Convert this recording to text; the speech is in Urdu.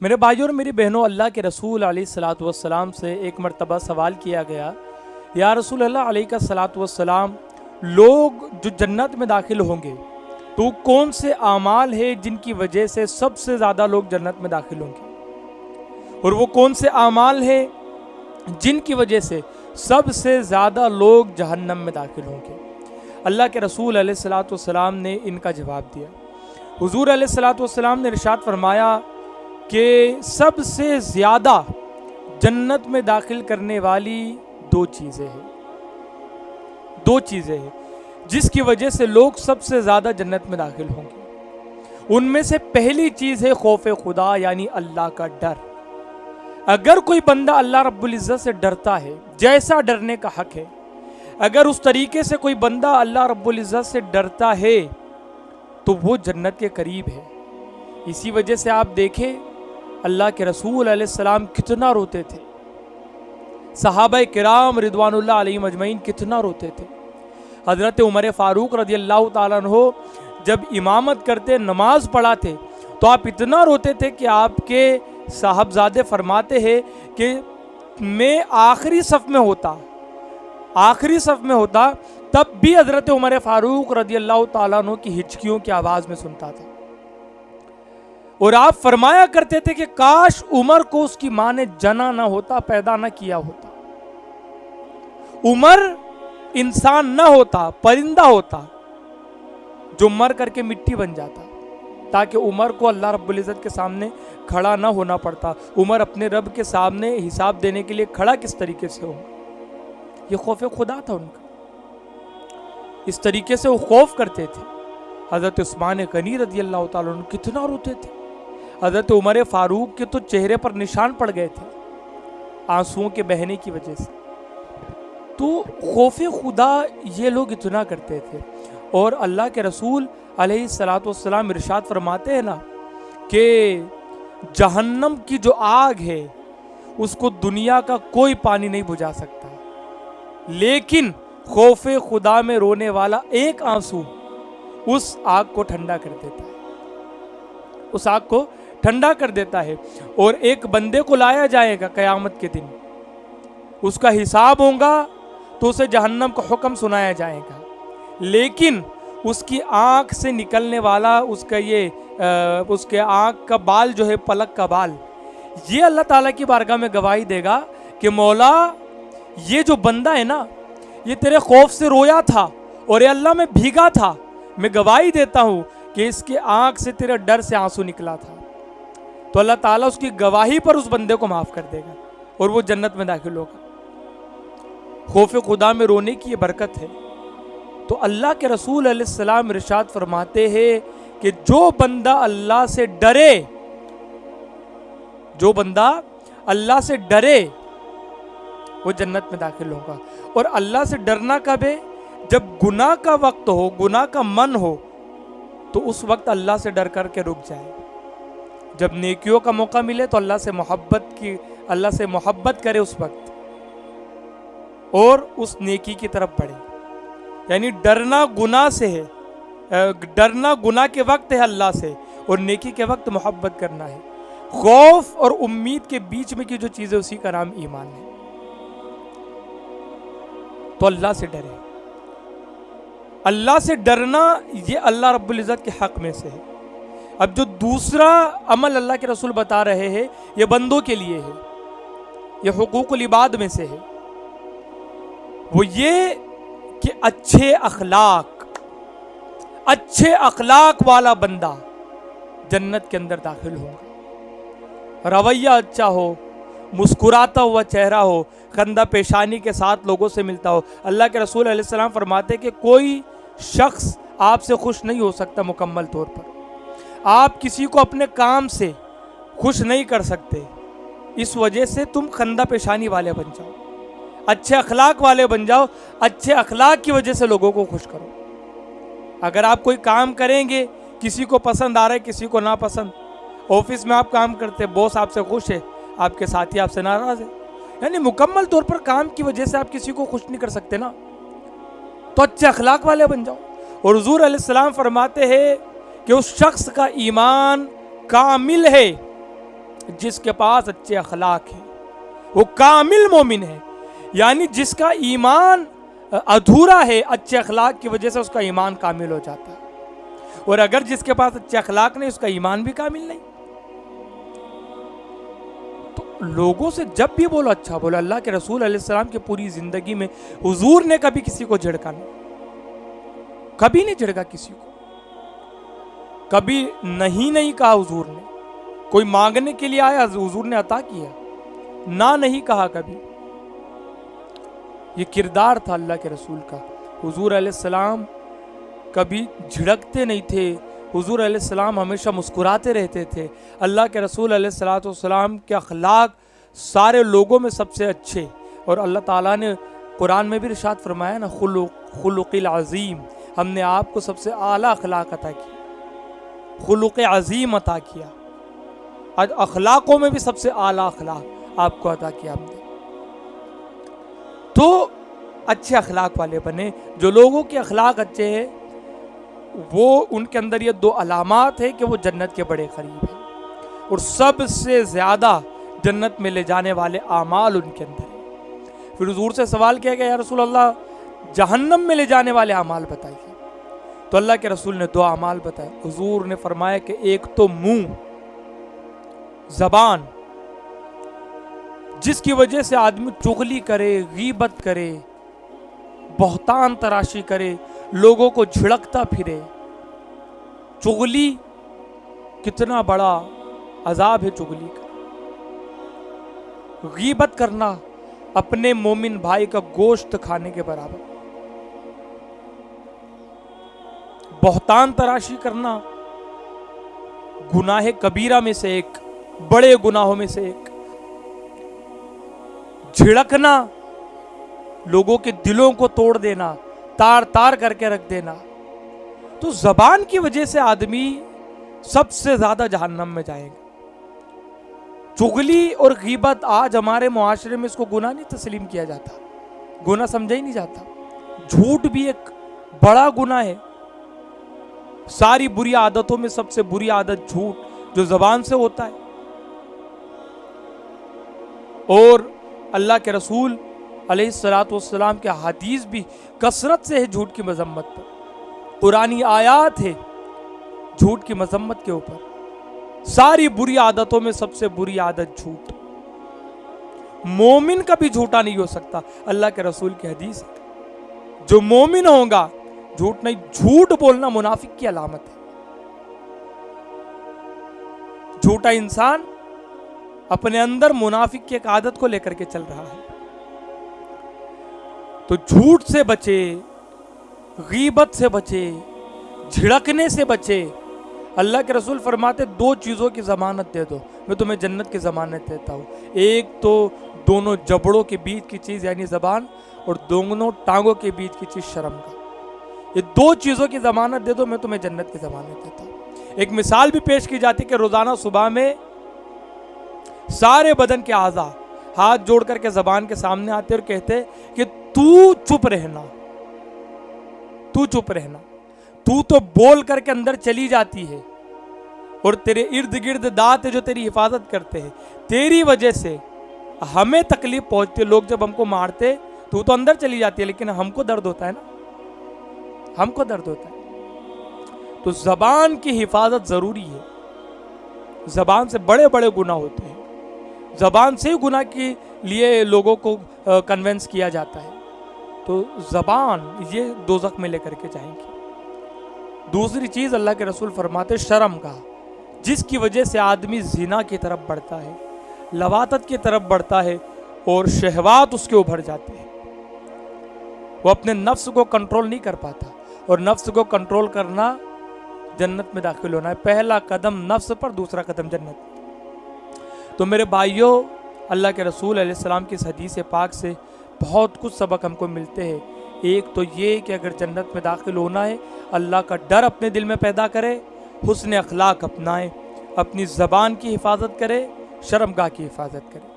میرے بھائیوں اور میری بہنوں، اللہ کے رسول علیہ الصلاۃ والسلام سے ایک مرتبہ سوال کیا گیا، یا رسول اللہ علیہ الصلاۃ والسلام، لوگ جو جنت میں داخل ہوں گے تو کون سے اعمال ہیں جن کی وجہ سے سب سے زیادہ لوگ جنت میں داخل ہوں گے، اور وہ کون سے اعمال ہیں جن کی وجہ سے سب سے زیادہ لوگ جہنم میں داخل ہوں گے؟ اللہ کے رسول علیہ الصلاۃ والسلام نے ان کا جواب دیا۔ حضور علیہ الصلاۃ والسلام نے ارشاد فرمایا کہ سب سے زیادہ جنت میں داخل کرنے والی دو چیزیں ہیں جس کی وجہ سے لوگ سب سے زیادہ جنت میں داخل ہوں گے۔ ان میں سے پہلی چیز ہے خوف خدا، یعنی اللہ کا ڈر۔ اگر کوئی بندہ اللہ رب العزت سے ڈرتا ہے جیسا ڈرنے کا حق ہے، اگر اس طریقے سے کوئی بندہ اللہ رب العزت سے ڈرتا ہے تو وہ جنت کے قریب ہے۔ اسی وجہ سے آپ دیکھیں اللہ کے رسول علیہ السلام کتنا روتے تھے، صحابہ کرام رضوان اللہ علیہم اجمعین کتنا روتے تھے۔ حضرت عمر فاروق رضی اللہ تعالیٰ عنہ جب امامت کرتے، نماز پڑھاتے، تو آپ اتنا روتے تھے کہ آپ کے صاحبزادے فرماتے ہیں کہ میں آخری صف میں ہوتا تب بھی حضرت عمر فاروق رضی اللہ تعالیٰ عنہ کی ہچکیوں کی آواز میں سنتا تھا، اور آپ فرمایا کرتے تھے کہ کاش عمر کو اس کی ماں نے جنا نہ ہوتا، پیدا نہ کیا ہوتا، عمر انسان نہ ہوتا، پرندہ ہوتا جو مر کر کے مٹی بن جاتا، تاکہ عمر کو اللہ رب العزت کے سامنے کھڑا نہ ہونا پڑتا۔ عمر اپنے رب کے سامنے حساب دینے کے لیے کھڑا کس طریقے سے ہو؟ یہ خوف خدا تھا ان کا، اس طریقے سے وہ خوف کرتے تھے۔ حضرت عثمان غنی رضی اللہ تعالیٰ عنہ کتنا روتے تھے، حضرت عمر فاروق کے تو چہرے پر نشان پڑ گئے تھے آنسوؤں کے بہنے کی وجہ سے۔ تو خوف خدا یہ لوگ اتنا کرتے تھے، اور اللہ کے رسول علیہ الصلاۃ والسلام ارشاد فرماتے ہیں نا کہ جہنم کی جو آگ ہے اس کو دنیا کا کوئی پانی نہیں بجھا سکتا، لیکن خوف خدا میں رونے والا ایک آنسو اس آگ کو ٹھنڈا کر دیتا ہے، اور ایک بندے کو لایا جائے گا قیامت کے دن، اس کا حساب ہوگا تو اسے جہنم کا حکم سنایا جائے گا، لیکن اس کی آنکھ سے نکلنے والا اس کے آنکھ کا بال جو ہے، پلک کا بال، یہ اللہ تعالیٰ کی بارگاہ میں گواہی دے گا کہ مولا یہ جو بندہ ہے نا، یہ تیرے خوف سے رویا تھا، اور اے اللہ میں بھیگا تھا، میں گواہی دیتا ہوں کہ اس کے آنکھ سے تیرے ڈر سے آنسو نکلا تھا۔ تو اللہ تعالیٰ اس کی گواہی پر اس بندے کو معاف کر دے گا اور وہ جنت میں داخل ہوگا۔ خوف خدا میں رونے کی یہ برکت ہے۔ تو اللہ کے رسول علیہ السلام ارشاد فرماتے ہیں کہ جو بندہ اللہ سے ڈرے وہ جنت میں داخل ہوگا۔ اور اللہ سے ڈرنا کب ہے؟ جب گناہ کا وقت ہو، گناہ کا من ہو، تو اس وقت اللہ سے ڈر کر کے رک جائے۔ جب نیکیوں کا موقع ملے تو اللہ سے محبت کرے اس وقت، اور اس نیکی کی طرف بڑھے۔ یعنی ڈرنا گناہ سے ہے، ڈرنا گناہ کے وقت ہے اللہ سے، اور نیکی کے وقت محبت کرنا ہے۔ خوف اور امید کے بیچ میں کی جو چیز ہے اسی کا نام ایمان ہے۔ تو اللہ سے ڈرے۔ اللہ سے ڈرنا یہ اللہ رب العزت کے حق میں سے ہے۔ اب جو دوسرا عمل اللہ کے رسول بتا رہے ہیں یہ بندوں کے لیے ہے، یہ حقوق العباد میں سے ہے، وہ یہ کہ اچھے اخلاق والا بندہ جنت کے اندر داخل ہوگا۔ رویہ اچھا ہو، مسکراتا ہوا چہرہ ہو، خندہ پیشانی کے ساتھ لوگوں سے ملتا ہو۔ اللہ کے رسول علیہ السلام فرماتے کہ کوئی شخص آپ سے خوش نہیں ہو سکتا مکمل طور پر، آپ کسی کو اپنے کام سے خوش نہیں کر سکتے، اس وجہ سے تم خندہ پیشانی والے بن جاؤ، اچھے اخلاق والے بن جاؤ، اچھے اخلاق کی وجہ سے لوگوں کو خوش کرو۔ اگر آپ کوئی کام کریں گے، کسی کو پسند آ رہا ہے کسی کو ناپسند، آفس میں آپ کام کرتے، باس آپ سے خوش ہے، آپ کے ساتھی آپ سے ناراض ہے، یعنی مکمل طور پر کام کی وجہ سے آپ کسی کو خوش نہیں کر سکتے نا، تو اچھے اخلاق والے بن جاؤ۔ اور حضور علیہ السلام فرماتے ہیں کہ اس شخص کا ایمان کامل ہے جس کے پاس اچھے اخلاق ہیں وہ کامل مومن ہے، یعنی جس کا ایمان ادھورا ہے اچھے اخلاق کی وجہ سے اس کا ایمان کامل ہو جاتا ہے، اور اگر جس کے پاس اچھے اخلاق نہیں اس کا ایمان بھی کامل نہیں۔ تو لوگوں سے جب بھی بولو اچھا بولو۔ اللہ کے رسول علیہ السلام کی پوری زندگی میں حضور نے کبھی کسی کو جھڑکا نہیں، کبھی نہیں جھڑکا کسی کو، کبھی نہیں کہا حضور نے۔ کوئی مانگنے کے لیے آیا حضور نے عطا کیا، نہ نہیں کہا کبھی۔ یہ کردار تھا اللہ کے رسول کا۔ حضور علیہ السلام کبھی جھڑکتے نہیں تھے، حضور علیہ السلام ہمیشہ مسکراتے رہتے تھے۔ اللہ کے رسول علیہ السلام کے اخلاق سارے لوگوں میں سب سے اچھے، اور اللہ تعالیٰ نے قرآن میں بھی ارشاد فرمایا نا، خلق العظیم، ہم نے آپ کو سب سے اعلیٰ اخلاق عطا کیا، خلق عظیم عطا کیا، اخلاقوں میں بھی سب سے اعلیٰ اخلاق آپ کو عطا کیا ہم نے۔ تو اچھے اخلاق والے بنے۔ جو لوگوں کے اخلاق اچھے ہیں وہ ان کے اندر یہ دو علامات ہے کہ وہ جنت کے بڑے قریب ہیں، اور سب سے زیادہ جنت میں لے جانے والے اعمال ان کے اندر ہیں۔ پھر حضور سے سوال کیا کہ یا رسول اللہ جہنم میں لے جانے والے اعمال بتائیے، تو اللہ کے رسول نے دو اعمال بتائے۔ حضور نے فرمایا کہ ایک تو منہ، زبان، جس کی وجہ سے آدمی چغلی کرے، غیبت کرے، بہتان تراشی کرے، لوگوں کو جھڑکتا پھرے۔ چغلی کتنا بڑا عذاب ہے چغلی کا۔ غیبت کرنا اپنے مومن بھائی کا گوشت کھانے کے برابر۔ بہتان تراشی کرنا گناہ کبیرہ میں سے ایک، بڑے گناہوں میں سے ایک۔ جھڑکنا لوگوں کے دلوں کو توڑ دینا، تار تار کر کے رکھ دینا۔ تو زبان کی وجہ سے آدمی سب سے زیادہ جہنم میں جائے گا۔ چغلی اور غیبت آج ہمارے معاشرے میں اس کو گناہ نہیں تسلیم کیا جاتا، گناہ سمجھا ہی نہیں جاتا۔ جھوٹ بھی ایک بڑا گناہ ہے۔ ساری بری عادتوں میں سب سے بری عادت جھوٹ، جو زبان سے ہوتا ہے۔ اور اللہ کے رسول علیہ السلام کے حدیث بھی کثرت سے ہے جھوٹ کی مذمت پر، قرآنی آیات ہے جھوٹ کی مذمت کے اوپر۔ ساری بری عادتوں میں سب سے بری عادت جھوٹ۔ مومن کبھی جھوٹا نہیں ہو سکتا، اللہ کے رسول کی حدیث ہے۔ جو مومن ہوگا جھوٹ نہیں، جھوٹ بولنا منافق کی علامت ہے۔ جھوٹا انسان اپنے اندر منافق کی ایک عادت کو لے کر کے چل رہا ہے۔ تو جھوٹ سے بچے، غیبت سے بچے، جھڑکنے سے بچے۔ اللہ کے رسول فرماتے دو چیزوں کی ضمانت دے دو، میں تمہیں جنت کی ضمانت دیتا ہوں۔ ایک تو دونوں جبڑوں کے بیچ کی چیز یعنی زبان، اور دونوں ٹانگوں کے بیچ کی چیز شرم کا۔ یہ دو چیزوں کی ضمانت دے دو، میں تمہیں جنت کی ضمانت دیتا ہوں۔ ایک مثال بھی پیش کی جاتی کہ روزانہ صبح میں سارے بدن کے اعضاء ہاتھ جوڑ کر کے زبان کے سامنے آتے اور کہتے کہ تو چپ رہنا، تو چپ رہنا، تو تو بول کر کے اندر چلی جاتی ہے، اور تیرے ارد گرد دانت جو تیری حفاظت کرتے ہیں، تیری وجہ سے ہمیں تکلیف پہنچتی۔ لوگ جب ہم کو مارتے تو اندر چلی جاتی ہے، لیکن ہم کو درد ہوتا ہے نا، ہم کو درد ہوتا ہے۔ تو زبان کی حفاظت ضروری ہے۔ زبان سے بڑے بڑے گناہ ہوتے ہیں، زبان سے ہی گناہ کے لیے لوگوں کو کنونس کیا جاتا ہے۔ تو زبان یہ دوزخ میں لے کر کے جائیں گی۔ دوسری چیز اللہ کے رسول فرماتے شرم کا، جس کی وجہ سے آدمی زنا کی طرف بڑھتا ہے، لواطت کی طرف بڑھتا ہے، اور شہوات اس کے ابھر جاتے ہیں۔ وہ اپنے نفس کو کنٹرول نہیں کر پاتا، اور نفس کو کنٹرول کرنا جنت میں داخل ہونا ہے۔ پہلا قدم نفس پر، دوسرا قدم جنت۔ تو میرے بھائیوں، اللہ کے رسول علیہ السلام کی اس حدیث پاک سے بہت کچھ سبق ہم کو ملتے ہیں۔ ایک تو یہ کہ اگر جنت میں داخل ہونا ہے، اللہ کا ڈر اپنے دل میں پیدا کرے، حسن اخلاق اپنائے، اپنی زبان کی حفاظت کرے، شرمگاہ کی حفاظت کرے۔